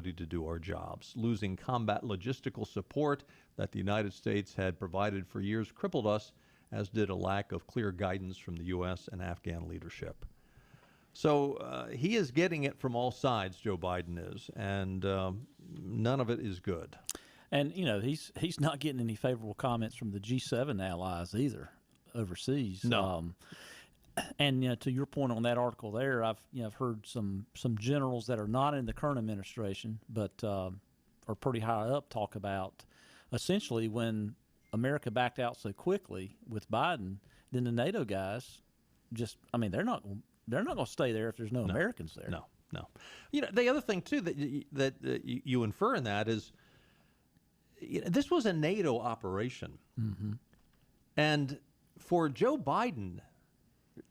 to do our jobs. Losing combat logistical support that the United States had provided for years crippled us, as did a lack of clear guidance from the U.S. and Afghan leadership. So he is getting it from all sides, Joe Biden is, and none of it is good. And, you know, he's not getting any favorable comments from the G7 allies either overseas. No. And, you know, to your point on that article there, I've heard some generals that are not in the current administration but are pretty high up talk about essentially when America backed out so quickly with Biden, then the NATO guys just, I mean, they're not going to stay there if there's no Americans there. No. You know, the other thing too that you infer in that is, you know, this was a NATO operation, and for Joe Biden,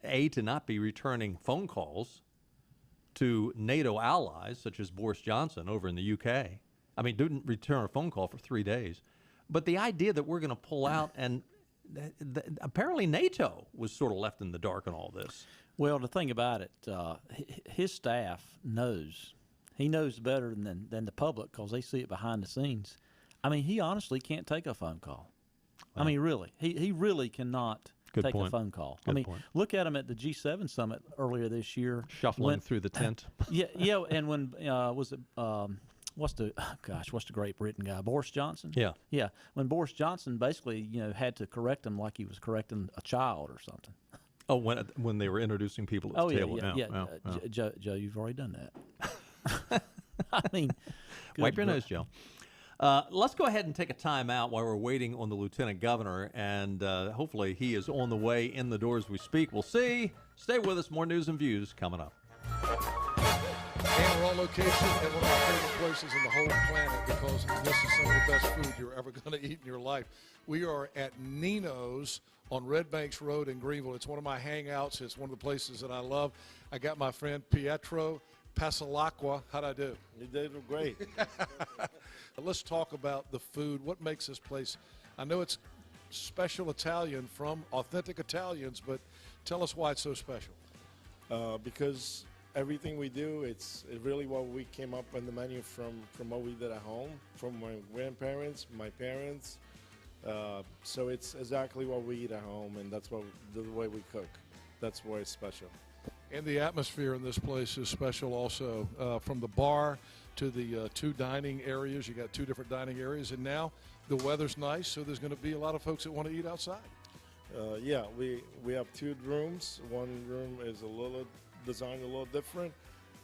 to not be returning phone calls to NATO allies such as Boris Johnson over in the UK. I mean, didn't return a phone call for 3 days. But the idea that we're going to pull out, and apparently NATO was sort of left in the dark on all this. Well, the thing about it, his staff knows. He knows better than the public because they see it behind the scenes. I mean, he honestly can't take a phone call. I mean, really. He really cannot take a phone call. I mean, look at him at the G7 summit earlier this year. Shuffling through the tent. Yeah, and when was it what's the Great Britain guy? Boris Johnson? Yeah. When Boris Johnson basically, you know, had to correct him like he was correcting a child or something. Oh, when they were introducing people at the table. Yeah. Joe, you've already done that. I mean, wipe your nose, Joe. Let's go ahead and take a time out while we're waiting on the lieutenant governor, and hopefully he is on the way in the door as we speak. We'll see. Stay with us. More news and views coming up. And we're on location at one of my favorite places in the whole planet because this is some of the best food you're ever going to eat in your life. We are at Nino's on Red Banks Road in Greenville. It's one of my hangouts. It's one of the places that I love. I got my friend Pietro Pasalacqua. How'd I do? You did great. Let's talk about the food. What makes this place? I know it's special Italian from authentic Italians, but tell us why it's so special. Because everything we do, it's really what we came up on the menu from what we did at home, from my grandparents, my parents. So it's exactly what we eat at home, and that's the way we cook. That's why it's special. And the atmosphere in this place is special also. From the bar to the two dining areas. You got two different dining areas, and now the weather's nice, so there's going to be a lot of folks that want to eat outside. Yeah, we have two rooms. One room is designed a little different.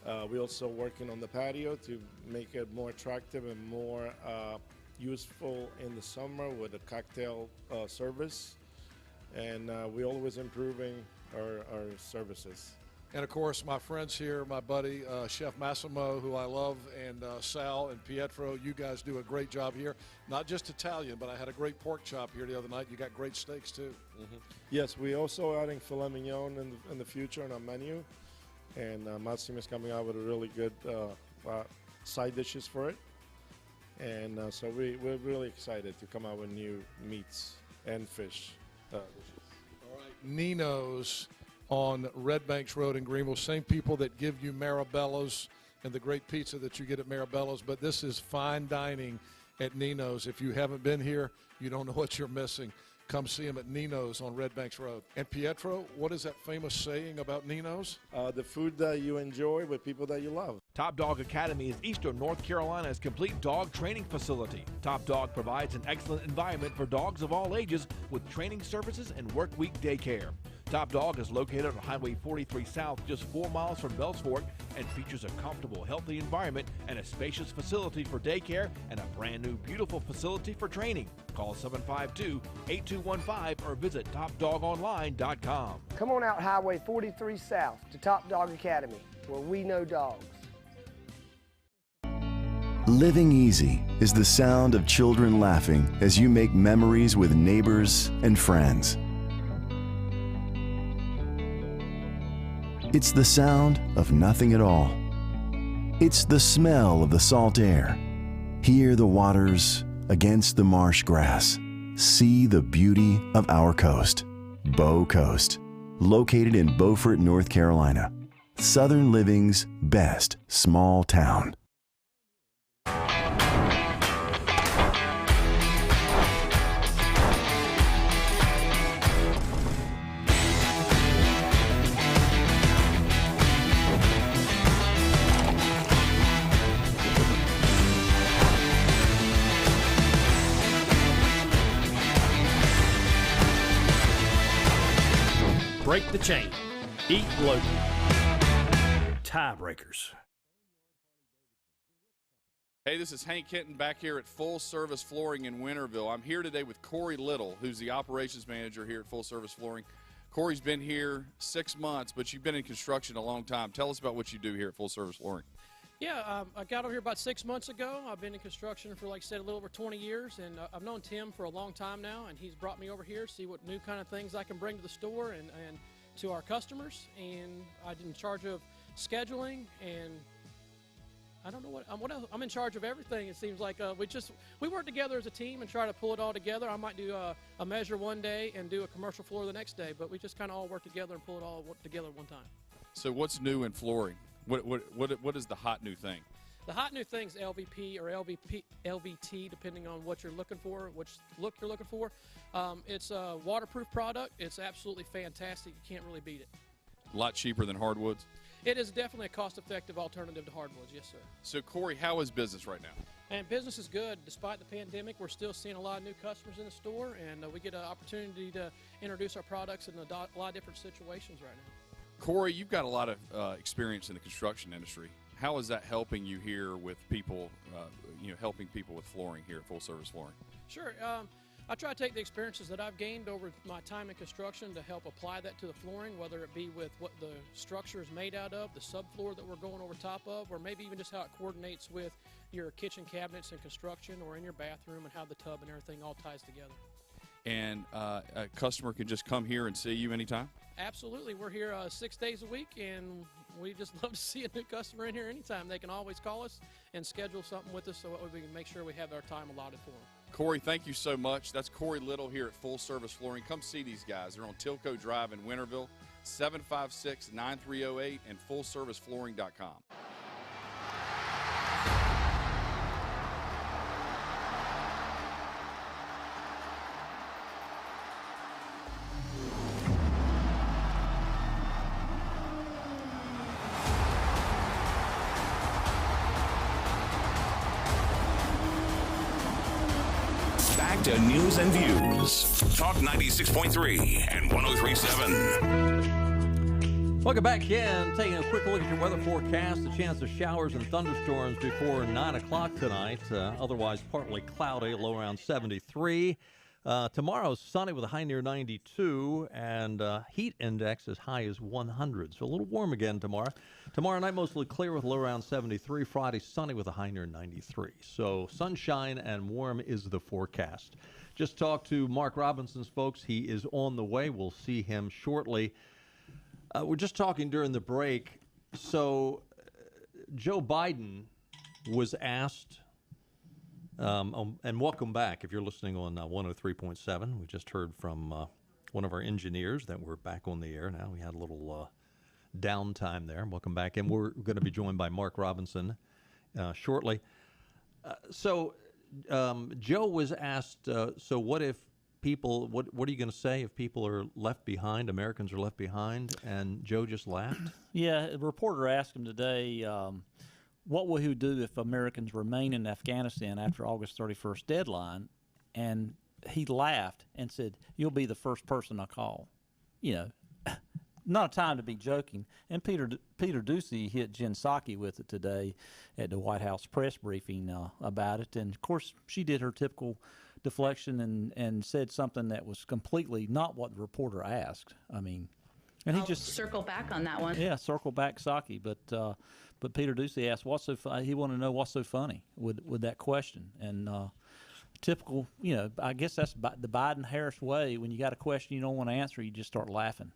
We're also working on the patio to make it more attractive and more useful in the summer with a cocktail service. And we're always improving our services. And, of course, my friends here, my buddy, Chef Massimo, who I love, and Sal and Pietro, you guys do a great job here. Not just Italian, but I had a great pork chop here the other night. You got great steaks, too. Mm-hmm. Yes, we're also adding filet mignon in the future on our menu. And Massimo is coming out with a really good side dishes for it. And so we're really excited to come out with new meats and fish dishes. All right, Nino's on Red Banks Road in Greenville. Same people that give you Marabello's and the great pizza that you get at Marabello's, but this is fine dining at Nino's. If you haven't been here, you don't know what you're missing. Come see them at Nino's on Red Banks Road. And Pietro, what is that famous saying about Nino's? The food that you enjoy with people that you love. Top Dog Academy is Eastern North Carolina's complete dog training facility. Top Dog provides an excellent environment for dogs of all ages with training services and work week daycare. Top Dog is located on Highway 43 South, just 4 miles from Bells Fork, and features a comfortable, healthy environment and a spacious facility for daycare and a brand new, beautiful facility for training. Call 752-8215 or visit TopDogOnline.com. Come on out Highway 43 South to Top Dog Academy, where we know dogs. Living easy is the sound of children laughing as you make memories with neighbors and friends. It's the sound of nothing at all. It's the smell of the salt air. Hear the waters against the marsh grass. See the beauty of our coast. Bow Coast, located in Beaufort, North Carolina. Southern living's best small town. break the chain. Eat local. Tiebreakers. Hey, this is Hank Hinton back here at Full Service Flooring in Winterville. I'm here today with Corey Little, who's the operations manager here at Full Service Flooring. Corey's been here 6 months, but you've been in construction a long time. Tell us about what you do here at Full Service Flooring. Yeah, I got over here about 6 months ago. I've been in construction for, like I said, a little over 20 years, and I've known Tim for a long time now, and he's brought me over here to see what new kind of things I can bring to the store and to our customers. And I'm in charge of scheduling, and I don't know what else. I'm in charge of everything. It seems like we work together as a team and try to pull it all together. I might do a measure one day and do a commercial floor the next day, but we just kind of all work together and pull it all together at one time. So what's new in flooring? What is the hot new thing? The hot new thing is LVP or LVT, depending on what you're looking for, which look you're looking for. It's a waterproof product. It's absolutely fantastic. You can't really beat it. A lot cheaper than hardwoods? It is definitely a cost-effective alternative to hardwoods, yes, sir. So, Corey, how is business right now? And business is good. Despite the pandemic, we're still seeing a lot of new customers in the store, and we get an opportunity to introduce our products in a lot of different situations right now. Corey, you've got a lot of experience in the construction industry. How is that helping you here with people, helping people with flooring here at Full Service Flooring? Sure. I try to take the experiences that I've gained over my time in construction to help apply that to the flooring, whether it be with what the structure is made out of, the subfloor that we're going over top of, or maybe even just how it coordinates with your kitchen cabinets in construction or in your bathroom and how the tub and everything all ties together. And a customer can just come here and see you anytime? Absolutely. We're here 6 days a week, and we just love to see a new customer in here anytime. They can always call us and schedule something with us so we can make sure we have our time allotted for them. Corey, thank you so much. That's Corey Little here at Full Service Flooring. Come see these guys. They're on Tilco Drive in Winterville, 756-9308 and fullserviceflooring.com. To news and views. Talk 96.3 and 103.7. Welcome back in. Taking a quick look at your weather forecast. A chance of showers and thunderstorms before 9 o'clock tonight. Otherwise partly cloudy, low around 73. Tomorrow sunny with a high near 92 and heat index as high as 100. So a little warm again tomorrow. Tomorrow night mostly clear with low around 73. Friday sunny with a high near 93. So sunshine and warm is the forecast. Just talked to Mark Robinson's folks. He is on the way. We'll see him shortly. We're just talking during the break. So Joe Biden was asked, and welcome back if you're listening on 103.7. We just heard from one of our engineers that we're back on the air now. We had a little downtime there. Welcome back. And we're going to be joined by Mark Robinson shortly. So Joe was asked, so what if people, what are you going to say if people are left behind, Americans are left behind? And Joe just laughed? Yeah, a reporter asked him today, what will he do if Americans remain in Afghanistan after August 31st deadline? And he laughed and said, you'll be the first person I call. You know, not a time to be joking. And Peter Ducey hit Jen Psaki with it today at the White House press briefing about it. And, of course, she did her typical deflection and said something that was completely not what the reporter asked. I mean, and he just circle back on that one. Yeah, circle back Psaki. But Peter Ducey asked, "What's so funny?" He wanted to know what's so funny with that question. And typical, you know, I guess that's the Biden-Harris way. When you got a question you don't want to answer, you just start laughing.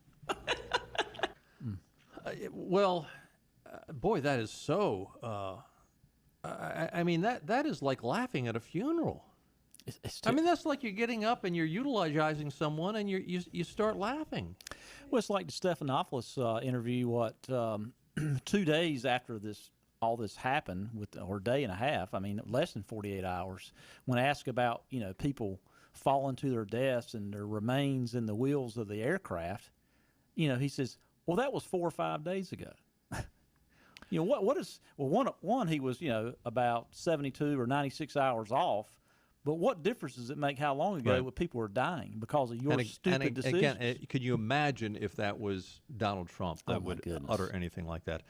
Well, boy, that is so. I mean, that is like laughing at a funeral. I mean, that's like you're getting up and you're eulogizing someone and you start laughing. Well, it's like the Stephanopoulos interview. 2 days after all this happened, or a day and a half. I mean, less than 48 hours. When asked about people falling to their deaths and their remains in the wheels of the aircraft, he says, "Well, that was 4 or 5 days ago." What is one? He was about 72 or 96 hours off. But what difference does it make how long ago when people are dying because of your stupid decisions? Again, could you imagine if that was Donald Trump that would utter anything like that?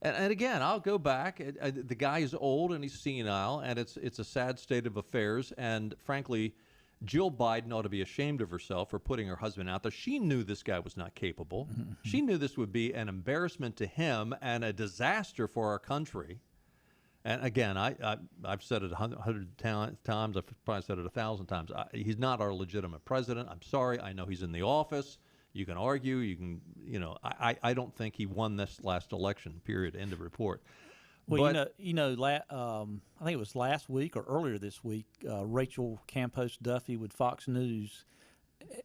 And again, I'll go back. The guy is old and he's senile, and it's a sad state of affairs. And frankly, Jill Biden ought to be ashamed of herself for putting her husband out there. She knew this guy was not capable. Mm-hmm. She knew this would be an embarrassment to him and a disaster for our country. And again, I've said it 100 times. I've probably said it 1,000 times. He's not our legitimate president. I'm sorry. I know he's in the office. You can argue. You can, I don't think he won this last election, period, end of report. Well, but, I think it was last week or earlier this week, Rachel Campos Duffy with Fox News,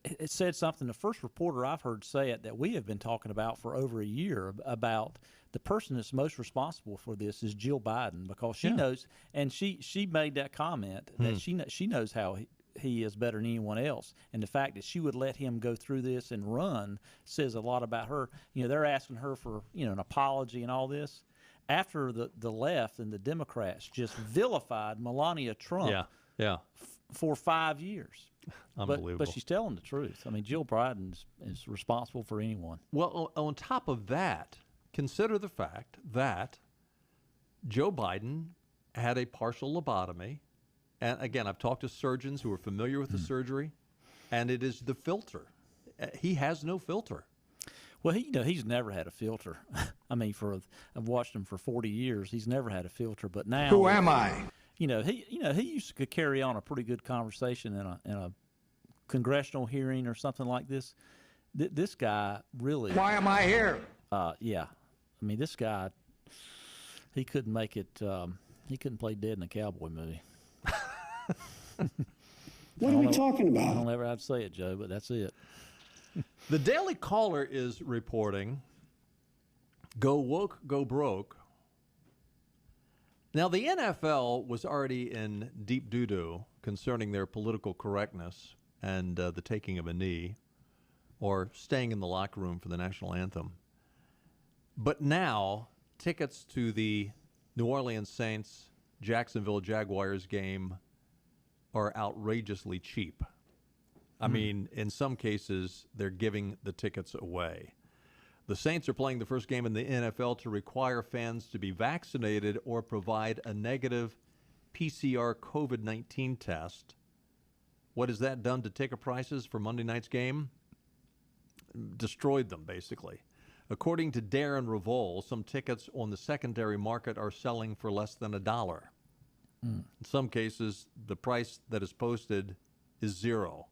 it said something, the first reporter I've heard say it that we have been talking about for over a year, about the person that's most responsible for this is Jill Biden, because she knows, and she made that comment that she knows how he is better than anyone else, and the fact that she would let him go through this and run says a lot about her. They're asking her for an apology and all this. After the left and the Democrats just vilified Melania Trump for 5 years. Unbelievable. But she's telling the truth. I mean, Jill Biden is responsible for anyone. Well, on top of that, consider the fact that Joe Biden had a partial lobotomy. And again, I've talked to surgeons who are familiar with the surgery, and it is the filter. He has no filter. Well, he's never had a filter. I mean, I've watched him for 40 years. He's never had a filter, but now who am I? He used to carry on a pretty good conversation in a congressional hearing or something like this. This guy really. Why am I here? Yeah, I mean, this guy, he couldn't make it. He couldn't play dead in a cowboy movie. What are we talking about? I don't ever have to say it, Joe, but that's it. The Daily Caller is reporting, go woke, go broke. Now, the NFL was already in deep doo-doo concerning their political correctness and the taking of a knee or staying in the locker room for the national anthem. But now, tickets to the New Orleans Saints, Jacksonville Jaguars game are outrageously cheap. I mean, in some cases, they're giving the tickets away. The Saints are playing the first game in the NFL to require fans to be vaccinated or provide a negative PCR COVID-19 test. What has that done to ticket prices for Monday night's game? Destroyed them, basically. According to Darren Revol, some tickets on the secondary market are selling for less than $1. In some cases, the price that is posted is $0.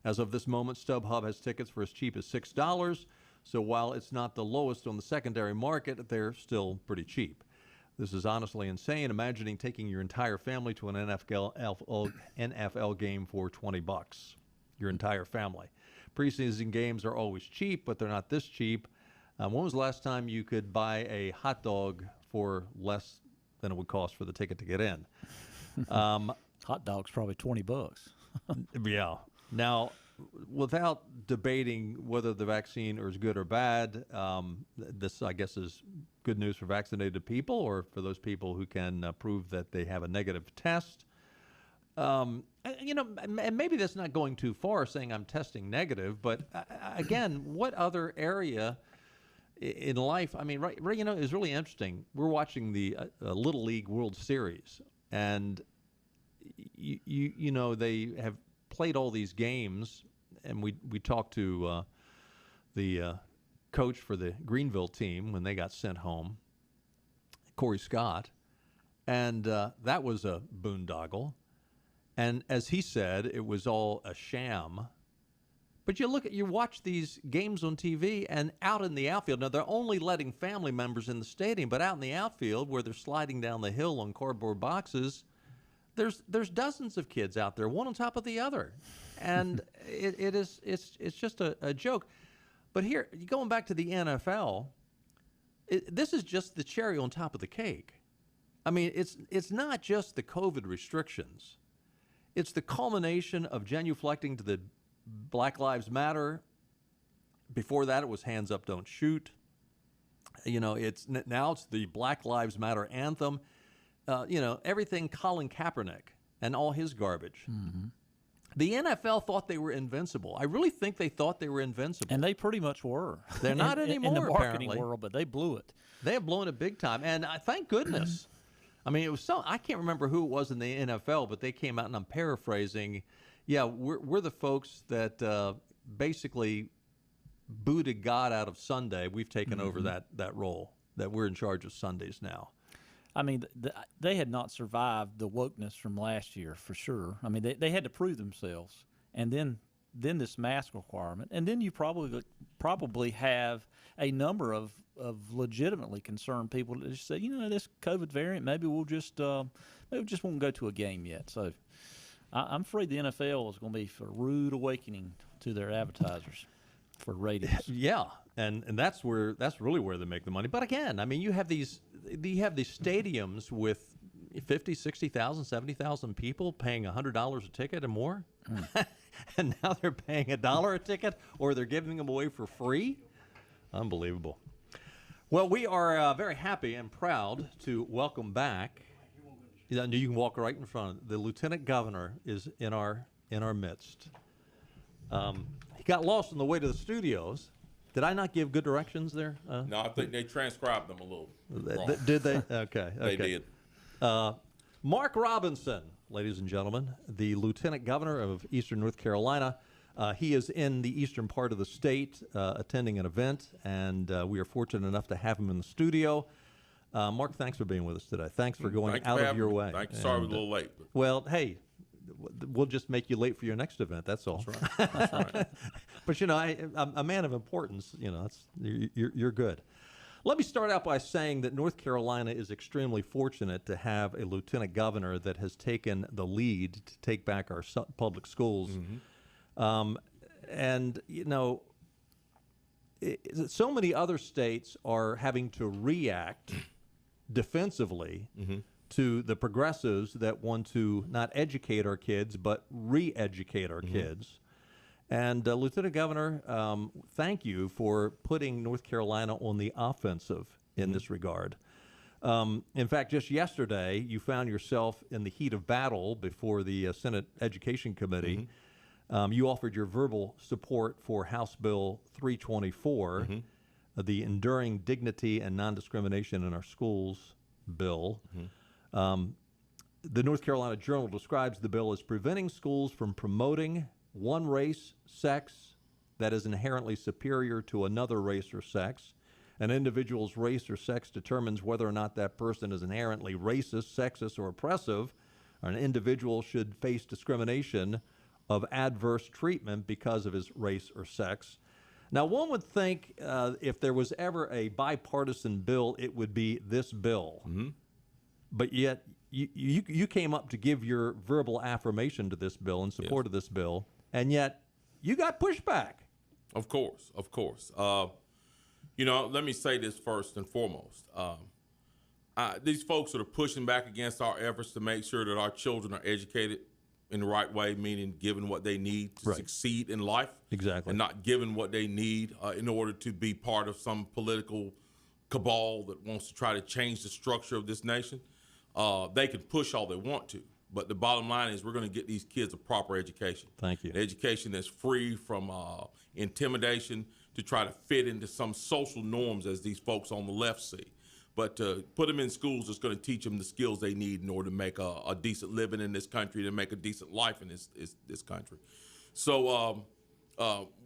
As of this moment, StubHub has tickets for as cheap as $6. So while it's not the lowest on the secondary market, they're still pretty cheap. This is honestly insane. Imagining taking your entire family to an NFL game for $20. Your entire family. Preseason games are always cheap, but they're not this cheap. When was the last time you could buy a hot dog for less than it would cost for the ticket to get in? Hot dog's probably $20. Yeah. Now, without debating whether the vaccine is good or bad, this, I guess, is good news for vaccinated people or for those people who can prove that they have a negative test. And maybe that's not going too far, saying I'm testing negative, but again, what other area in life? I mean, right, it's really interesting. We're watching the Little League World Series, and they have played all these games, and we talked to the coach for the Greenville team when they got sent home, Corey Scott, and that was a boondoggle. And as he said, it was all a sham. But you watch these games on TV, and out in the outfield, now they're only letting family members in the stadium, but out in the outfield where they're sliding down the hill on cardboard boxes, there's dozens of kids out there, one on top of the other, and it's just a joke. But here, going back to the NFL, this is just the cherry on top of the cake. I mean, it's not just the COVID restrictions; it's the culmination of genuflecting to the Black Lives Matter. Before that, it was Hands Up, Don't Shoot. It's the Black Lives Matter anthem. Everything Colin Kaepernick and all his garbage. The NFL thought they were invincible. I really think they thought they were invincible. And they pretty much were. They're not anymore, in the marketing apparently. world, but they blew it. They have blown it big time, and thank goodness. I mean, it was I can't remember who it was in the NFL, but they came out, and I'm paraphrasing. Yeah, we're the folks that basically booted God out of Sunday. We've taken over that role, that we're in charge of Sundays now. I mean, they had not survived the wokeness from last year for sure. I mean, they had to prove themselves, and then this mask requirement, and then you probably have a number of legitimately concerned people that just say, this COVID variant, maybe we just won't go to a game yet. So I'm afraid the NFL is going to be a rude awakening to their advertisers for ratings. Yeah, and that's really where they make the money. But again, I mean, you have these stadiums with 50, 60,000, 70,000 people paying $100 a ticket and more. And now they're paying $1 a ticket, or they're giving them away for free. Unbelievable. Well, we are very happy and proud to welcome back. You can walk right in front. The Lieutenant Governor is in our midst. He got lost on the way to the studios. Did I not give good directions there? No, I think they transcribed them a little wrong. Did they? Okay. They did. Mark Robinson, ladies and gentlemen, the Lieutenant Governor of Eastern North Carolina. He is in the eastern part of the state attending an event, and we are fortunate enough to have him in the studio. Mark, thanks for being with us today. Thanks for going out of your way. Thank you. Sorry we're a little late. Well, hey, we'll just make you late for your next event. That's all. That's right. That's right. But I'm a man of importance. You're good. Let me start out by saying that North Carolina is extremely fortunate to have a lieutenant governor that has taken the lead to take back our public schools. And so many other states are having to react defensively to the progressives that want to not educate our kids but re-educate our kids. And Lieutenant Governor, thank you for putting North Carolina on the offensive in this regard. In fact, just yesterday, you found yourself in the heat of battle before the Senate Education Committee. You offered your verbal support for House Bill 324, the Enduring Dignity and Non-Discrimination in Our Schools bill. The North Carolina Journal describes the bill as preventing schools from promoting one race, sex, that is inherently superior to another race or sex. An individual's race or sex determines whether or not that person is inherently racist, sexist, or oppressive. An individual should face discrimination of adverse treatment because of his race or sex. Now, one would think if there was ever a bipartisan bill, it would be this bill. But yet, you came up to give your verbal affirmation to this bill in support of this bill, and yet you got pushback. Of course. Let me say this first and foremost. These folks that are pushing back against our efforts to make sure that our children are educated in the right way, meaning given what they need to succeed in life. Exactly. And not given what they need in order to be part of some political cabal that wants to try to change the structure of this nation. They can push all they want to. But the bottom line is we're going to get these kids a proper education. Thank you. An education that's free from intimidation to try to fit into some social norms as these folks on the left see. But to put them in schools that's going to teach them the skills they need in order to make a decent living in this country, to make a decent life in this country. So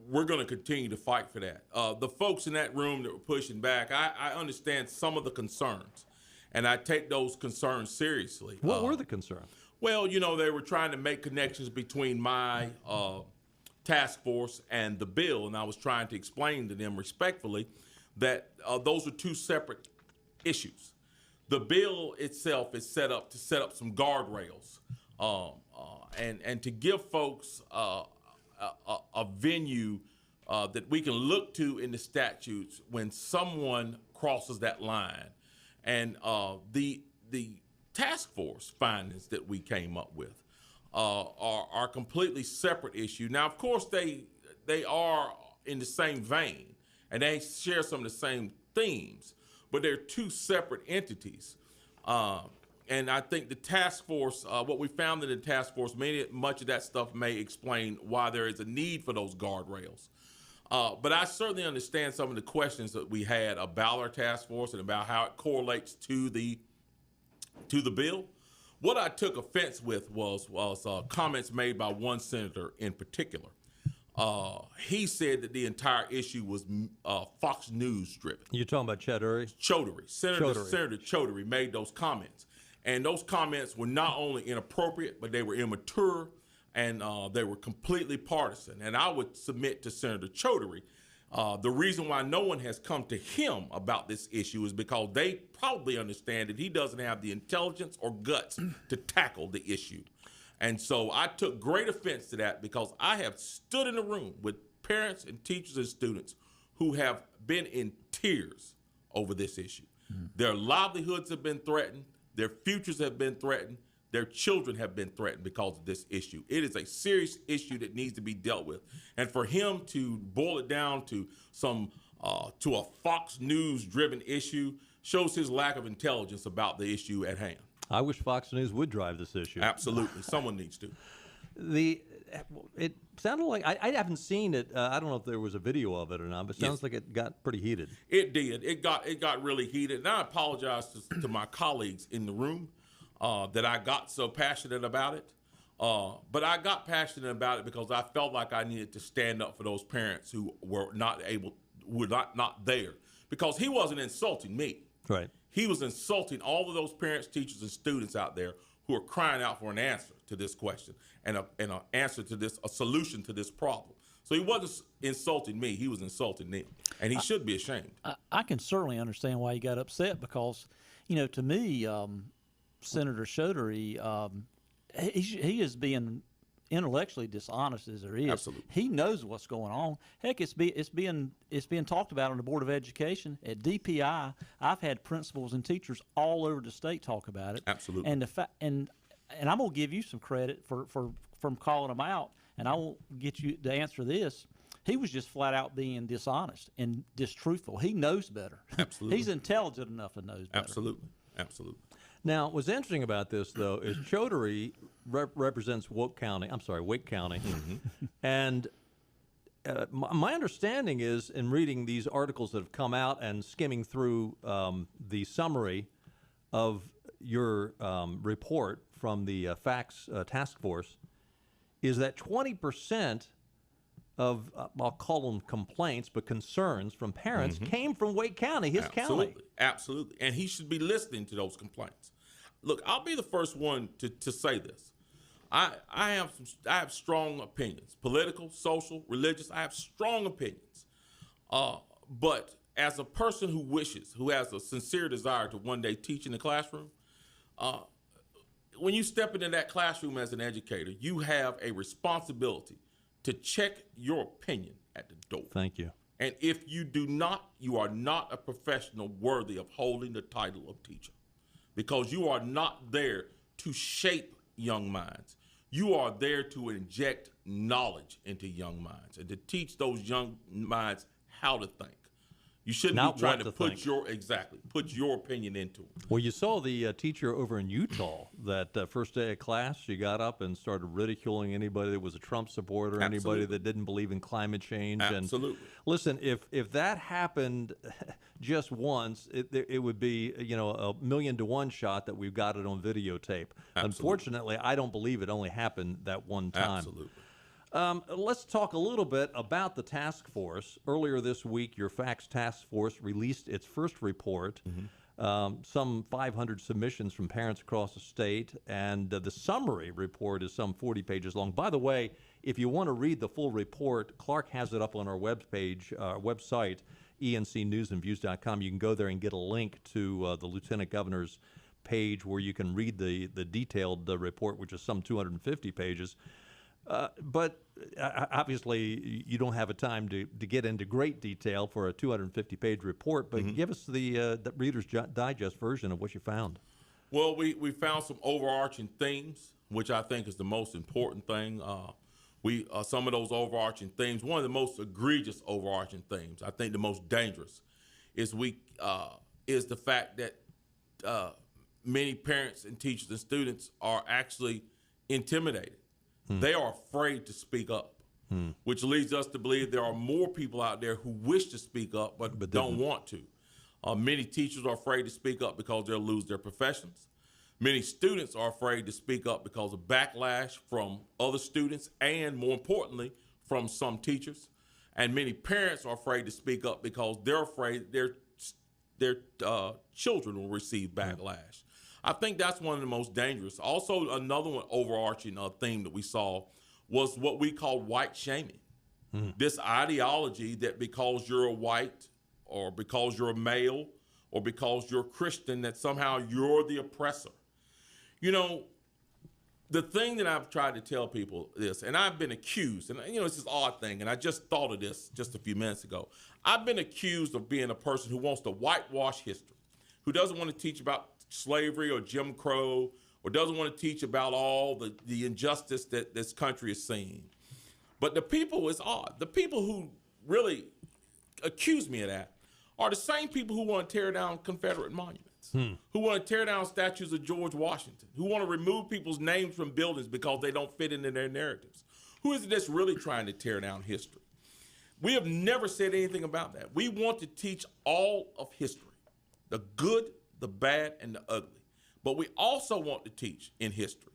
we're going to continue to fight for that. The folks in that room that were pushing back, I understand some of the concerns, and I take those concerns seriously. What were the concerns? Well, they were trying to make connections between my task force and the bill, and I was trying to explain to them respectfully that those are two separate issues. The bill itself is set up some guardrails and to give folks a venue that we can look to in the statutes when someone crosses that line. And the task force findings that we came up with are completely separate issue. Now, of course, they are in the same vein, and they share some of the same themes, but they're two separate entities. And I think the task force, what we found in the task force, much of that stuff may explain why there is a need for those guardrails. But I certainly understand some of the questions that we had about our task force and about how it correlates to the bill. What I took offense with was comments made by one senator in particular. He said that the entire issue was Fox News driven. You're talking about Chaudhuri? Senator Chaudhuri made those comments. And those comments were not only inappropriate, but they were immature, and they were completely partisan. And I would submit to Senator Chaudhuri, the reason why no one has come to him about this issue is because they probably understand that he doesn't have the intelligence or guts to tackle the issue. And so I took great offense to that because I have stood in a room with parents and teachers and students who have been in tears over this issue. Their livelihoods have been threatened. Their futures have been threatened. Their children have been threatened because of this issue. It is a serious issue that needs to be dealt with. And for him to boil it down to to a Fox News driven issue shows his lack of intelligence about the issue at hand. I wish Fox News would drive this issue. Absolutely. Someone needs to. It sounded like, I haven't seen it. I don't know if there was a video of it or not, but it sounds like it got pretty heated. It did. It got really heated. And I apologize to my colleagues in the room that I got so passionate about it. But I got passionate about it because I felt like I needed to stand up for those parents who were not there. Because he wasn't insulting me. Right. He was insulting all of those parents, teachers, and students out there who are crying out for an answer to this question and a solution to this problem. So he wasn't insulting me; he was insulting them, and he should be ashamed. I can certainly understand why he got upset because, to me, Senator Chaudhuri, he is being intellectually dishonest as there is. Absolutely. He knows what's going on. Heck, it's being talked about on the Board of Education at DPI. I've had principals and teachers all over the state talk about it. Absolutely. And I'm gonna give you some credit from calling him out, and I won't get you to answer this. He was just flat out being dishonest and distruthful. He knows better. Absolutely. He's intelligent enough to know better. Absolutely. Now, what's interesting about this, though, is Chaudhuri represents Wake County. Mm-hmm. And my understanding is, in reading these articles that have come out and skimming through the summary of your report from the facts task force, is that 20% of, I'll call them complaints, but concerns from parents came from Wake County, his county. Absolutely. And he should be listening to those complaints. Look, I'll be the first one to say this. I have strong opinions, political, social, religious. I have strong opinions. But as a person who has a sincere desire to one day teach in the classroom, when you step into that classroom as an educator, you have a responsibility to check your opinion at the door. Thank you. And if you do not, you are not a professional worthy of holding the title of teacher, because you are not there to shape young minds. You are there to inject knowledge into young minds and to teach those young minds how to think. You shouldn't Not be trying what to think. put your opinion into it. Well, you saw the teacher over in Utah that first day of class, she got up and started ridiculing anybody that was a Trump supporter, anybody that didn't believe in climate change. Absolutely. And listen, if that happened just once, it would be a 1,000,000-to-1 shot that we've got it on videotape. Absolutely. Unfortunately, I don't believe it only happened that one time. Absolutely. Let's talk a little bit about the task force. Earlier this week, your facts task force released its first report, some 500 submissions from parents across the state, and the summary report is some 40 pages long. By the way, if you want to read the full report, Clark has it up on our website, encnewsandviews.com. You can go there and get a link to the Lieutenant Governor's page where you can read the detailed report, which is some 250 pages. But obviously, you don't have a time to get into great detail for a 250-page report. But give us the Reader's Digest version of what you found. Well, we found some overarching themes, which I think is the most important thing. Some of those overarching themes, one of the most egregious overarching themes, I think the most dangerous, is the fact that many parents and teachers and students are actually intimidated. They are afraid to speak up, which leads us to believe there are more people out there who wish to speak up but don't want to. Many teachers are afraid to speak up because they'll lose their professions. Many students are afraid to speak up because of backlash from other students and, more importantly, from some teachers. And many parents are afraid to speak up because they're afraid their children will receive backlash. I think that's one of the most dangerous. Also, another one overarching theme that we saw was what we call white shaming. This ideology that because you're a white or because you're a male or because you're Christian, that somehow you're the oppressor. You know, the thing that I've tried to tell people is, and I've been accused, and it's this odd thing, and I just thought of this just a few minutes ago. I've been accused of being a person who wants to whitewash history, who doesn't want to teach about slavery or Jim Crow, or doesn't want to teach about all the injustice that this country is seeing. But the people, it's odd, the people who really accuse me of that are the same people who want to tear down Confederate monuments. Who want to tear down statues of George Washington, who want to remove people's names from buildings because they don't fit into their narratives. Who is it that's really trying to tear down history? We have never said anything about that. We want to teach all of history, the good, the bad, and the ugly. But we also want to teach in history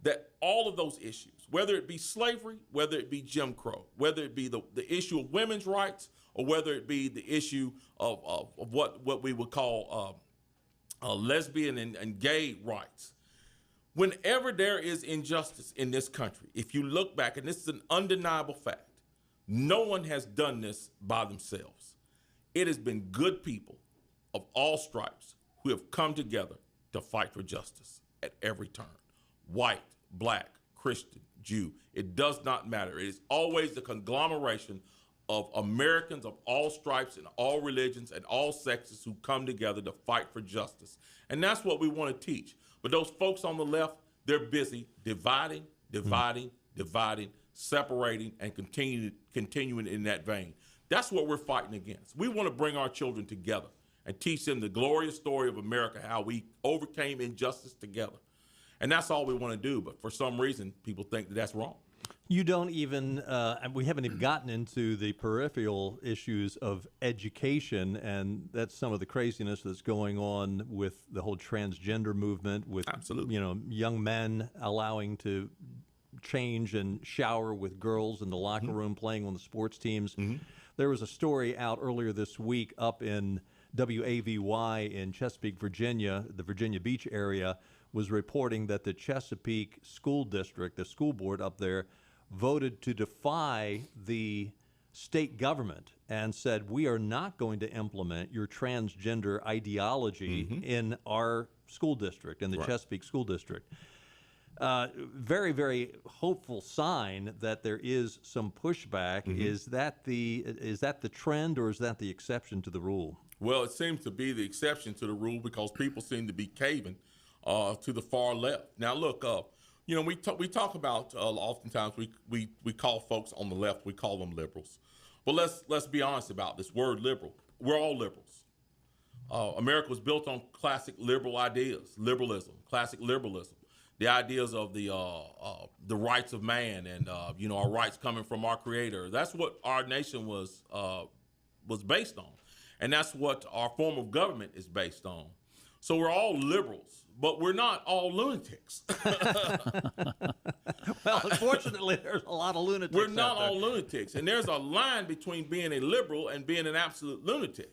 that all of those issues, whether it be slavery, whether it be Jim Crow, whether it be the issue of women's rights, or whether it be the issue of what we would call lesbian and gay rights. Whenever there is injustice in this country, if you look back, and this is an undeniable fact, no one has done this by themselves. It has been good people of all stripes who have come together to fight for justice at every turn. White, black, Christian, Jew, it does not matter. It is always the conglomeration of Americans of all stripes and all religions and all sexes who come together to fight for justice. And that's what we want to teach. But those folks on the left, they're busy dividing, separating, and continuing in that vein. That's what we're fighting against. We want to bring our children together and teach them the glorious story of America, how we overcame injustice together. And that's all we want to do. But for some reason, people think that that's wrong. You don't even, we haven't even gotten into the peripheral issues of education, and that's some of the craziness that's going on with the whole transgender movement, with young men allowing to change and shower with girls in the locker room, playing on the sports teams. There was a story out earlier this week up in WAVY in Chesapeake, Virginia, the Virginia Beach area, was reporting that the Chesapeake School District, the school board up there, voted to defy the state government and said, we are not going to implement your transgender ideology in our school district, in the Chesapeake School District. Very, very hopeful sign that there is some pushback. Is that the trend, or is that the exception to the rule? Well, it seems to be the exception to the rule because people seem to be caving to the far left. Now, look, we talk about oftentimes we call folks on the left, we call them liberals. But let's be honest about this word liberal. We're all liberals. America was built on classic liberal ideas, liberalism, classic liberalism. The ideas of the rights of man and our rights coming from our Creator. That's what our nation was based on, and that's what our form of government is based on. So we're all liberals, but we're not all lunatics. Well, unfortunately, there's a lot of lunatics. We're not all lunatics, and there's a line between being a liberal and being an absolute lunatic.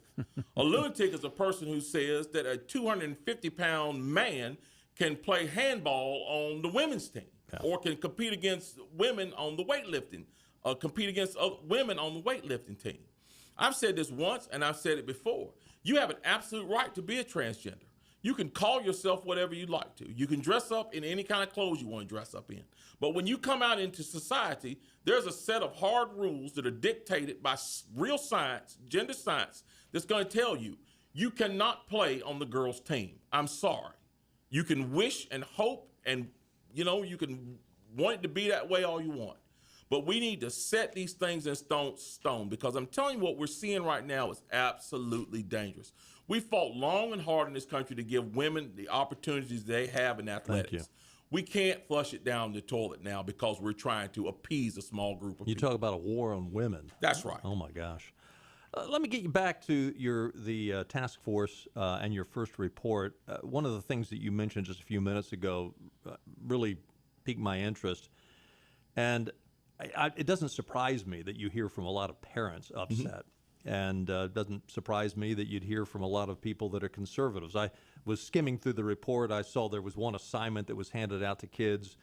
A lunatic is a person who says that a 250-pound man can play handball on the women's team, or can compete against women on the weightlifting, compete against women on the weightlifting team. I've said this once, and I've said it before. You have an absolute right to be a transgender. You can call yourself whatever you like to. You can dress up in any kind of clothes you want to dress up in. But when you come out into society, there's a set of hard rules that are dictated by real science, gender science, that's going to tell you, you cannot play on the girls' team. I'm sorry. You can wish and hope, and you can want it to be that way all you want. But we need to set these things in stone, because I'm telling you, what we're seeing right now is absolutely dangerous. We fought long and hard in this country to give women the opportunities they have in athletics. Thank you. We can't flush it down the toilet now because we're trying to appease a small group of people. You talk about a war on women. That's right. Oh, my gosh. Let me get you back to the task force and your first report. One of the things that you mentioned just a few minutes ago really piqued my interest. And it doesn't surprise me that you hear from a lot of parents upset. And it doesn't surprise me that you'd hear from a lot of people that are conservatives. I was skimming through the report. I saw there was one assignment that was handed out to kids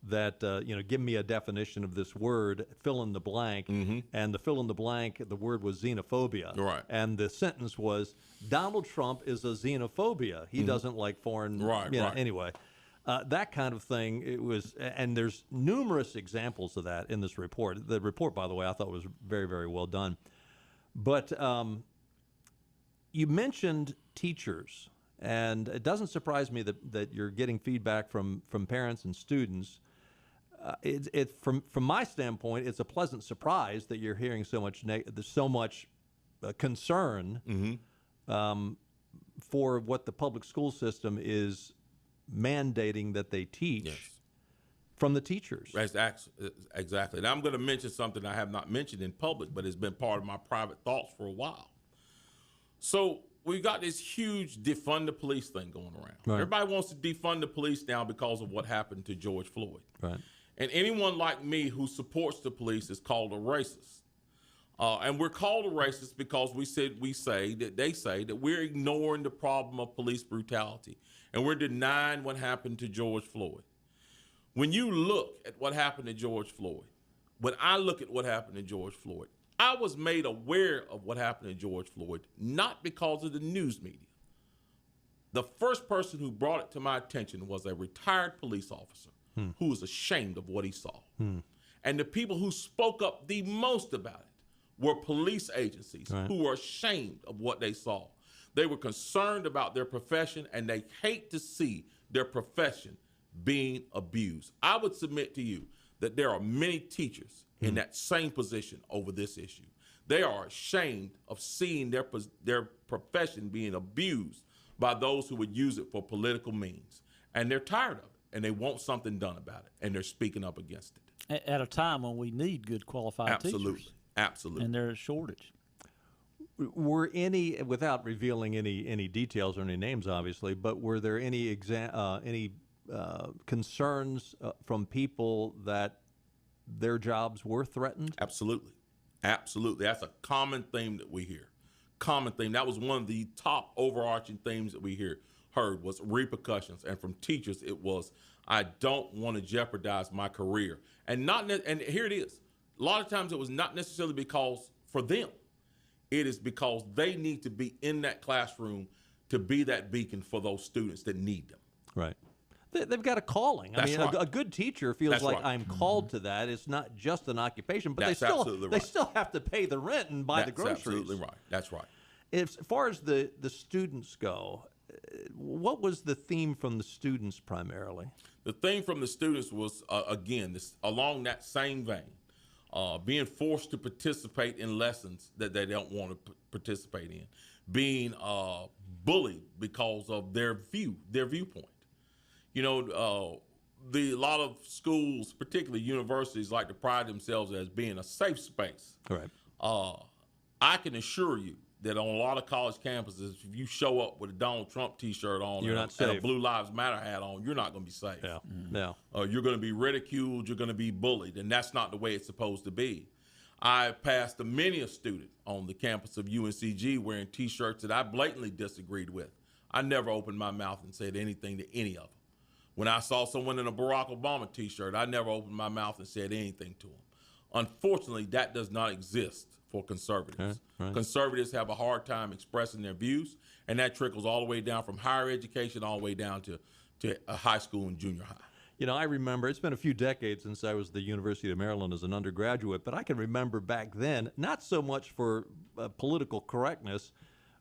that, give me a definition of this word, fill in the blank. And the fill in the blank, the word was xenophobia. Right. And the sentence was, Donald Trump is a xenophobia. He doesn't like foreign, anyway. That kind of thing, it was, and there's numerous examples of that in this report. The report, by the way, I thought was very, very well done. But you mentioned teachers, and it doesn't surprise me that you're getting feedback from parents and students. From my standpoint, it's a pleasant surprise that you're hearing so much concern for what the public school system is mandating that they teach from the teachers. Exactly. And I'm going to mention something I have not mentioned in public, but it's been part of my private thoughts for a while. So we got this huge defund the police thing going around. Right. Everybody wants to defund the police now because of what happened to George Floyd. Right. And anyone like me who supports the police is called a racist. And we're called a racist because they say that we're ignoring the problem of police brutality and we're denying what happened to George Floyd. When you look at what happened to George Floyd, when I look at what happened to George Floyd, I was made aware of what happened to George Floyd not because of the news media. The first person who brought it to my attention was a retired police officer who was ashamed of what he saw. And the people who spoke up the most about it were police agencies who were ashamed of what they saw. They were concerned about their profession, and they hate to see their profession being abused. I would submit to you that there are many teachers in that same position over this issue. They are ashamed of seeing their profession being abused by those who would use it for political means. And they're tired of it, and they want something done about it, and they're speaking up against it. At a time when we need good qualified teachers. Absolutely. And there's a shortage. Were any, without revealing any details or any names, obviously, but were there any concerns from people that their jobs were threatened? Absolutely. That's a common theme that we hear. Common theme. That was one of the top overarching themes that we heard was repercussions. And from teachers, it was, I don't want to jeopardize my career. And here it is. A lot of times it was not necessarily because for them. It is because they need to be in that classroom to be that beacon for those students that need them. Right. They've got a calling. That's I mean, right. a good teacher feels That's like right. I'm called to that. It's not just an occupation, but That's they still have to pay the rent and buy the groceries. That's absolutely right. That's right. As far as the students go, what was the theme from the students primarily? The theme from the students was, again, along that same vein. Being forced to participate in lessons that they don't want to participate in, being bullied because of their viewpoint. You know, a lot of schools, particularly universities, like to pride themselves as being a safe space. Right. I can assure you that on a lot of college campuses, if you show up with a Donald Trump T-shirt on and a Blue Lives Matter hat on, you're not going to be safe. Yeah. No. You're going to be ridiculed. You're going to be bullied, and that's not the way it's supposed to be. I passed many a student on the campus of UNCG wearing T-shirts that I blatantly disagreed with. I never opened my mouth and said anything to any of them. When I saw someone in a Barack Obama T-shirt, I never opened my mouth and said anything to them. Unfortunately, that does not exist for conservatives. Right. Conservatives have a hard time expressing their views, and that trickles all the way down from higher education all the way down to high school and junior high. You know, I remember, it's been a few decades since I was at the University of Maryland as an undergraduate, but I can remember back then, not so much for political correctness,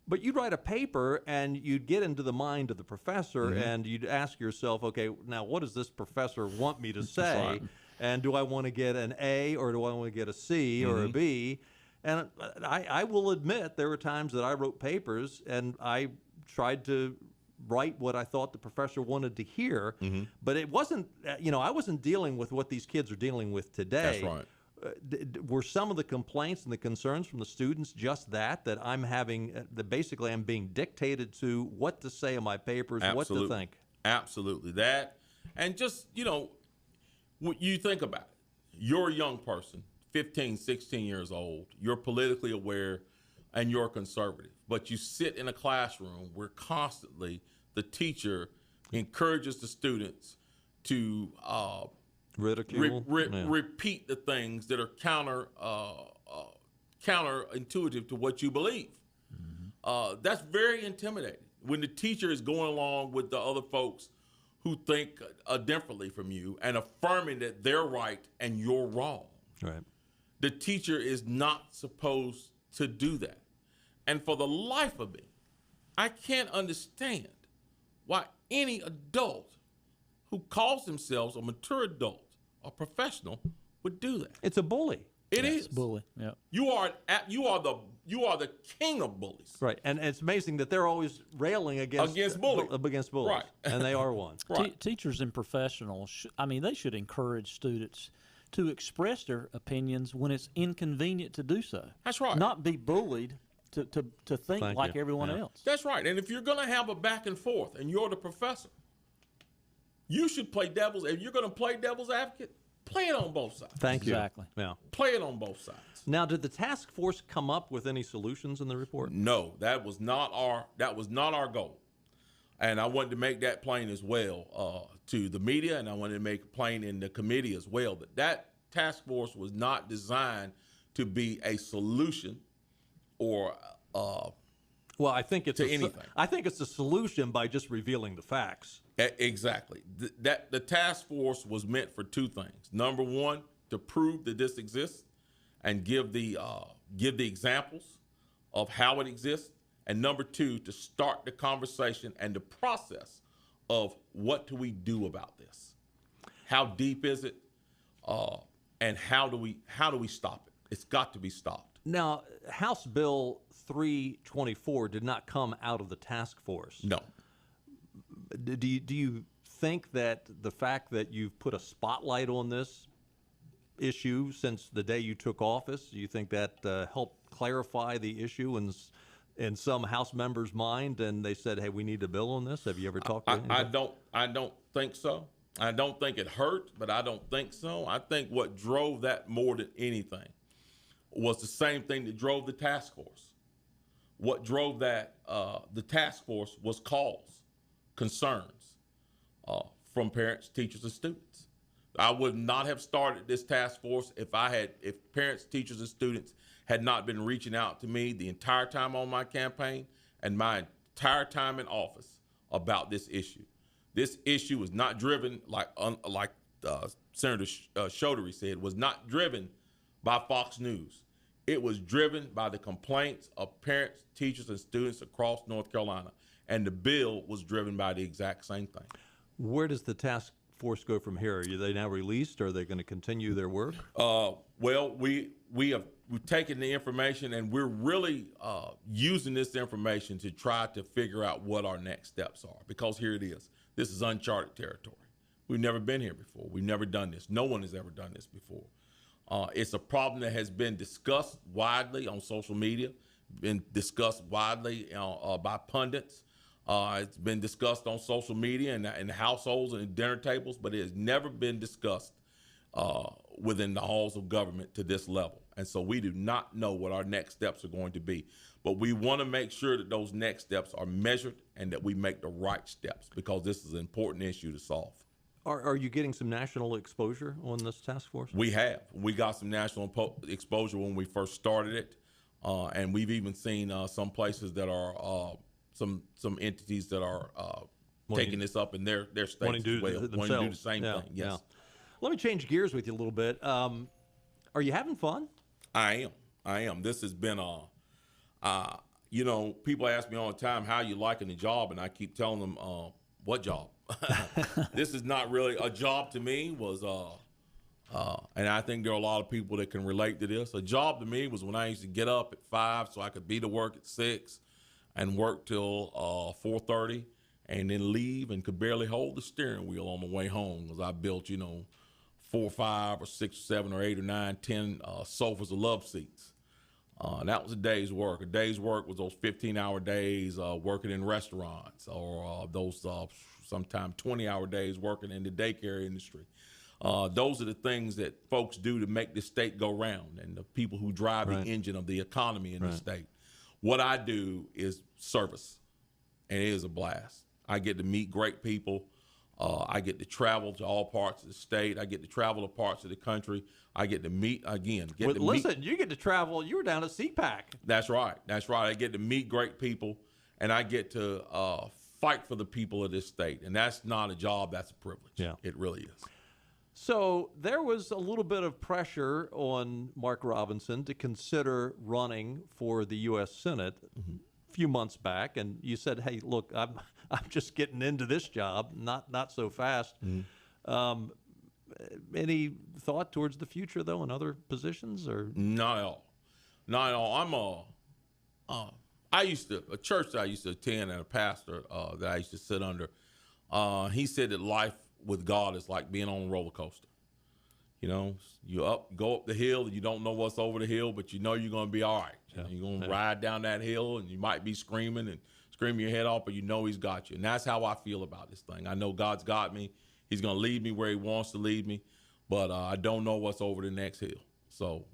but you'd write a paper and you'd get into the mind of the professor and you'd ask yourself, okay, now what does this professor want me to say? Right. And do I want to get an A or do I want to get a C or a B? And I will admit there were times that I wrote papers and I tried to write what I thought the professor wanted to hear. Mm-hmm. But it wasn't, I wasn't dealing with what these kids are dealing with today. That's right. Were some of the complaints and the concerns from the students just that I'm having, that basically I'm being dictated to what to say in my papers, Absolutely. what to think? Absolutely. That, and just, what you think about it. You're a young person, 15, 16 years old. You're politically aware and you're conservative. But you sit in a classroom where constantly the teacher encourages the students to ridicule, repeat the things that are counterintuitive to what you believe. Mm-hmm. That's very intimidating when the teacher is going along with the other folks who think differently from you and affirming that they're right and you're wrong. Right. The teacher is not supposed to do that. And for the life of me, I can't understand why any adult who calls themselves a mature adult or professional would do that. It's a bully. It is bully. Yeah. You are the king of bullies. Right, and it's amazing that they're always railing against bullies. Right. And they are one. Right. Teachers and professionals, they should encourage students to express their opinions when it's inconvenient to do so. That's right. Not be bullied to think like everyone else. That's right. And if you're going to have a back and forth and you're the professor, you should play if you're going to play devil's advocate, play it on both sides. Thank you. Exactly. Yeah. Play it on both sides. Now, did the task force come up with any solutions in the report? No, that was not our goal. And I wanted to make that plain as well to the media, and I wanted to make it plain in the committee as well, that task force was not designed to be a solution or well, I think it's anything. I think it's a solution by just revealing the facts. Exactly. The task force was meant for two things. Number one, to prove that this exists and give the examples of how it exists. And number two, to start the conversation and the process of what do we do about this? How deep is it? And how do we stop it? It's got to be stopped. Now, House Bill 324 did not come out of the task force. No. Do you think that the fact that you've put a spotlight on this issue since the day you took office, do you think that helped clarify the issue in some House members' mind, and they said, "Hey, we need a bill on this"? Have you ever talked to anybody? I don't think so. I don't think it hurt, but I don't think so. I think what drove that more than anything was the same thing that drove the task force. What drove that the task force was calls, concerns from parents, teachers, and students. I would not have started this task force if parents, teachers, and students had not been reaching out to me the entire time on my campaign and my entire time in office about this issue. This issue was not driven, like Senator Chaudhary said, was not driven by Fox News. It was driven by the complaints of parents, teachers, and students across North Carolina. And the bill was driven by the exact same thing. Where does the task force go from here? Are they now released? Or are they going to continue their work? Well, we've taken the information, and we're really using this information to try to figure out what our next steps are. Because here it is. This is uncharted territory. We've never been here before. We've never done this. No one has ever done this before. It's a problem that has been discussed widely on social media, been discussed widely by pundits. It's been discussed on social media and in households and at dinner tables, but it has never been discussed within the halls of government to this level. And so we do not know what our next steps are going to be. But we want to make sure that those next steps are measured and that we make the right steps, because this is an important issue to solve. Are you getting some national exposure on this task force? We have. We got some national exposure when we first started it, and we've even seen some places that are some entities that are taking this up in their states as well. Want to do the same thing. Yes. Yeah. Let me change gears with you a little bit. Are you having fun? I am. This has been people ask me all the time, how you liking the job? And I keep telling them, what job? This is not really a job to me. And I think there are a lot of people that can relate to this. A job to me was when I used to get up at 5 so I could be to work at 6 and work till 4:30, and then leave and could barely hold the steering wheel on the way home because I built, 4 or 5 or 6 or 7 or 8 or 9, 10 sofas or love seats. That was a day's work. A day's work was those 15-hour days working in restaurants, or those sometimes 20-hour days working in the daycare industry. Those are the things that folks do to make the state go round, and the people who drive the engine of the economy in the state. What I do is service, and it is a blast. I get to meet great people. I get to travel to all parts of the state. I get to travel to parts of the country. I get to meet, again. Listen, you get to travel. You were down at CPAC. That's right. That's right. I get to meet great people, and I get to fight for the people of this state. And that's not a job. That's a privilege. Yeah. It really is. So there was a little bit of pressure on Mark Robinson to consider running for the U.S. Senate a few months back, and you said, "Hey, look, I'm just getting into this job, not so fast." Any thought towards the future though in other positions, or not at all? Not at all. A church that I used to attend, and a pastor that I used to sit under. He said that life with God is like being on a roller coaster. You go up the hill, and you don't know what's over the hill, but you know you're going to be all right. You're going to ride down that hill, and you might be screaming your head off, but you know he's got you. And that's how I feel about this thing. I know God's got me. He's going to lead me where he wants to lead me, but I don't know what's over the next hill. So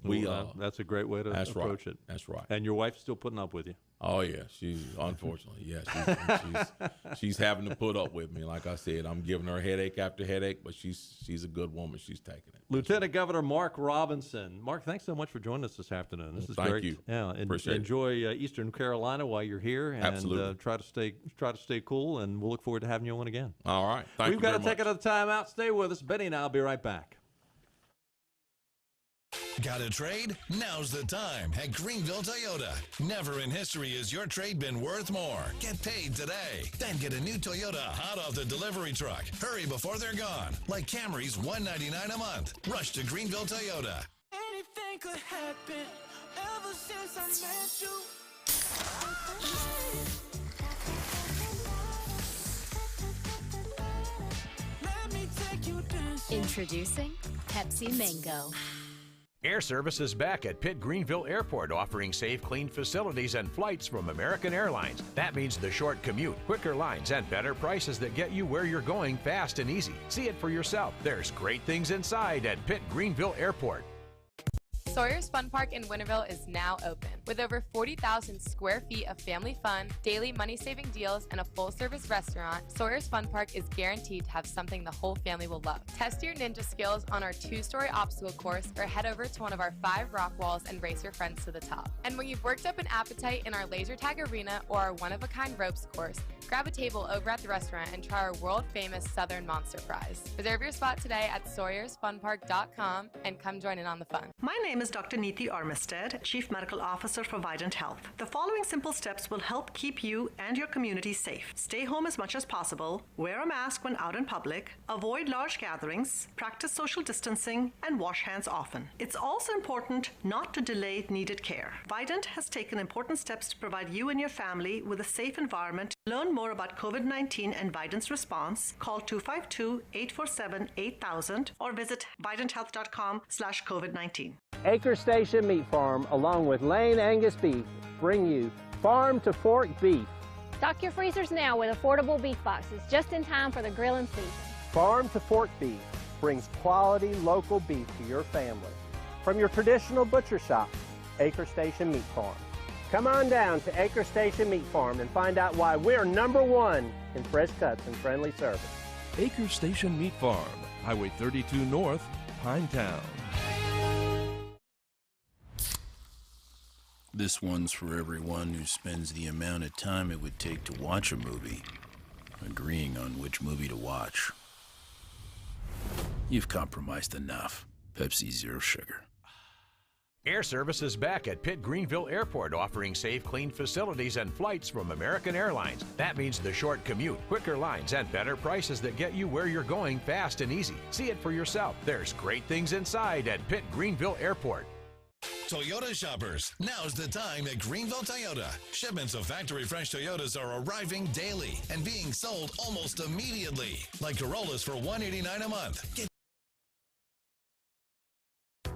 that's a great way to approach it. That's right. And your wife's still putting up with you. Oh yeah, she's unfortunately, she's having to put up with me. Like I said, I'm giving her headache after headache, but she's a good woman. She's taking it. Lieutenant Governor Mark Robinson. Mark, thanks so much for joining us this afternoon. This is Thank great. you. Yeah, Appreciate enjoy Eastern Carolina while you're here, and Absolutely. try to stay cool. And we'll look forward to having you on again. All right. Thank you We've got very to take much. another time out. Stay with us, Benny, and I'll be right back. Got a trade? Now's the time at Greenville Toyota. Never in history has your trade been worth more. Get paid today. Then get a new Toyota hot off the delivery truck. Hurry before they're gone. Like Camry's $199 a month. Rush to Greenville Toyota. Anything could happen ever since I met you. Let me take you dancing. Introducing Pepsi Mango. Air Service is back at Pitt Greenville Airport, offering safe, clean facilities and flights from American Airlines. That means the short commute, quicker lines, and better prices that get you where you're going fast and easy. See it for yourself. There's great things inside at Pitt Greenville Airport. Sawyer's Fun Park in Winterville is now open. With over 40,000 square feet of family fun, daily money-saving deals, and a full-service restaurant, Sawyer's Fun Park is guaranteed to have something the whole family will love. Test your ninja skills on our 2-story obstacle course, or head over to one of our 5 rock walls and race your friends to the top. And when you've worked up an appetite in our laser tag arena or our one-of-a-kind ropes course, grab a table over at the restaurant and try our world-famous Southern Monster Fries. Reserve your spot today at SawyersFunPark.com and come join in on the fun. My name is Dr. Neeti Armistead, Chief Medical Officer for Vidant Health. The following simple steps will help keep you and your community safe. Stay home as much as possible, wear a mask when out in public, avoid large gatherings, practice social distancing, and wash hands often. It's also important not to delay needed care. Vidant has taken important steps to provide you and your family with a safe environment. Learn more about COVID-19 and Vidant's response. Call 252-847-8000 or visit vidanthealth.com/COVID-19. Acre Station Meat Farm, along with Lane Angus Beef, bring you Farm to Fork Beef. Stock your freezers now with affordable beef boxes, just in time for the grilling season. Farm to Fork Beef brings quality local beef to your family. From your traditional butcher shop, Acre Station Meat Farm. Come on down to Acre Station Meat Farm and find out why we're #1 in fresh cuts and friendly service. Acre Station Meat Farm, Highway 32 North, Pinetown. This one's for everyone who spends the amount of time it would take to watch a movie, agreeing on which movie to watch. You've compromised enough. Pepsi Zero Sugar. Air Service is back at Pitt Greenville Airport, offering safe, clean facilities and flights from American Airlines. That means the short commute, quicker lines, and better prices that get you where you're going fast and easy. See it for yourself. There's great things inside at Pitt Greenville Airport. Toyota shoppers, now's the time at Greenville Toyota. Shipments of factory fresh Toyotas are arriving daily and being sold almost immediately. Like Corollas for $189 a month.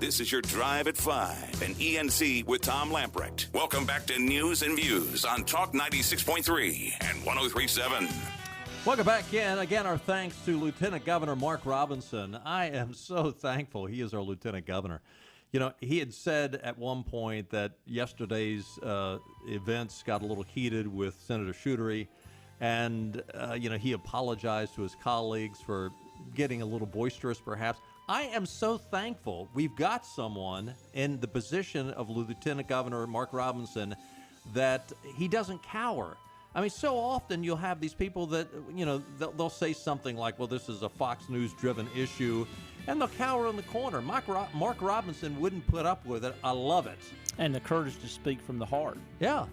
This is your Drive at 5 and ENC with Tom Lamprecht. Welcome back to News and Views on Talk 96.3 and 103.7. Welcome back in. Again, our thanks to Lieutenant Governor Mark Robinson. I am so thankful he is our Lieutenant Governor. You know, he had said at one point that yesterday's events got a little heated with Senator Schuetery, and, he apologized to his colleagues for getting a little boisterous, perhaps. I am so thankful we've got someone in the position of Lieutenant Governor Mark Robinson that he doesn't cower. I mean, so often you'll have these people that, they'll say something like, well, this is a Fox News-driven issue, and they'll cower in the corner. Mark Robinson wouldn't put up with it. I love it. And the courage to speak from the heart. Yeah.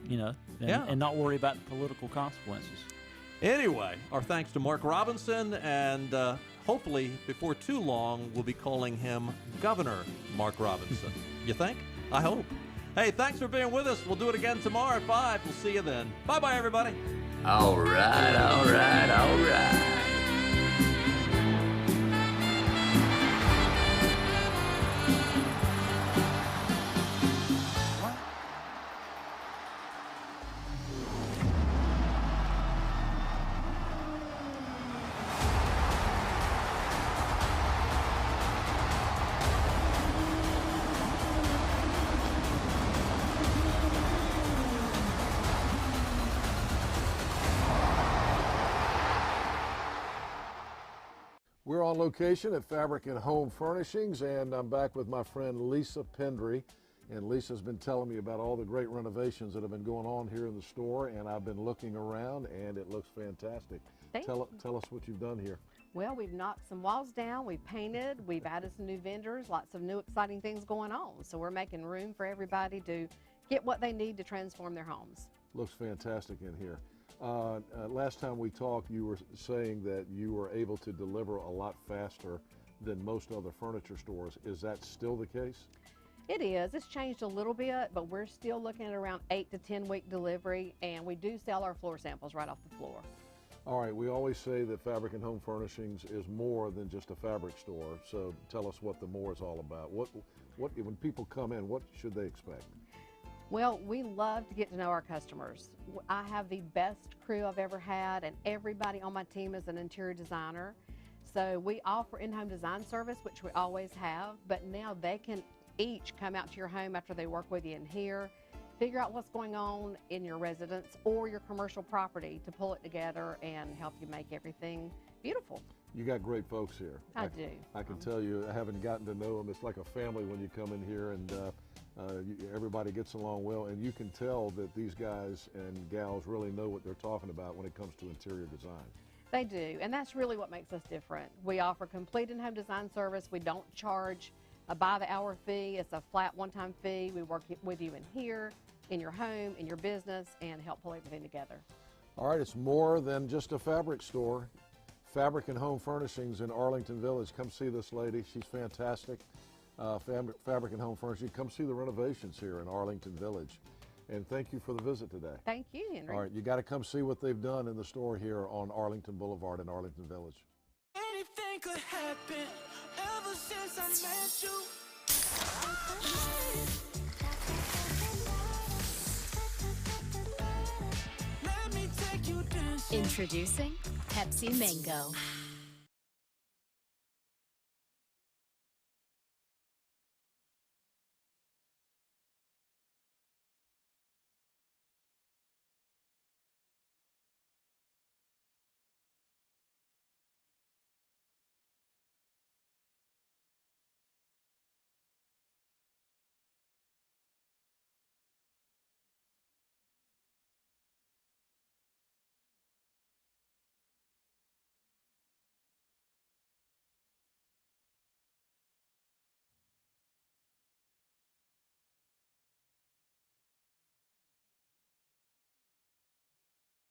And not worry about the political consequences. Anyway, our thanks to Mark Robinson, and hopefully before too long we'll be calling him Governor Mark Robinson. You think? I hope. Hey, thanks for being with us. We'll do it again tomorrow at 5. We'll see you then. Bye-bye, everybody. All right. We're on location at Fabric and Home Furnishings, and I'm back with my friend Lisa Pendry. And Lisa's been telling me about all the great renovations that have been going on here in the store, and I've been looking around, and it looks fantastic. Tell us what you've done here. Well, we've knocked some walls down, we've painted, we've added some new vendors, lots of new exciting things going on. So we're making room for everybody to get what they need to transform their homes. Looks fantastic in here. Last time we talked, you were saying that you were able to deliver a lot faster than most other furniture stores. Is that still the case? It is. It's changed a little bit, but we're still looking at around 8 to 10 week delivery, and we do sell our floor samples right off the floor. All right, we always say that Fabric and Home Furnishings is more than just a fabric store, so tell us what the more is all about. What when people come in, what should they expect? Well, we love to get to know our customers. I have the best crew I've ever had, and everybody on my team is an interior designer. So we offer in-home design service, which we always have, but now they can each come out to your home after they work with you in here, figure out what's going on in your residence or your commercial property to pull it together and help you make everything beautiful. You got great folks here. I do. I can tell you, I haven't gotten to know them. It's like a family when you come in here, and everybody gets along well, and you can tell that these guys and gals really know what they're talking about when it comes to interior design. They do, and that's really what makes us different. We offer complete in-home design service. We don't charge a by-the-hour fee. It's a flat one-time fee. We work with you in here, in your home, in your business, and help pull everything together. All right, it's more than just a fabric store. Fabric and Home Furnishings in Arlington Village. Come see this lady. She's fantastic. Fabric and Home Furnishings. Come see the renovations here in Arlington Village. And thank you for the visit today. Thank you, Henry. All right, you got to come see what they've done in the store here on Arlington Boulevard in Arlington Village. Anything could happen ever since I met you. Introducing Pepsi Mango.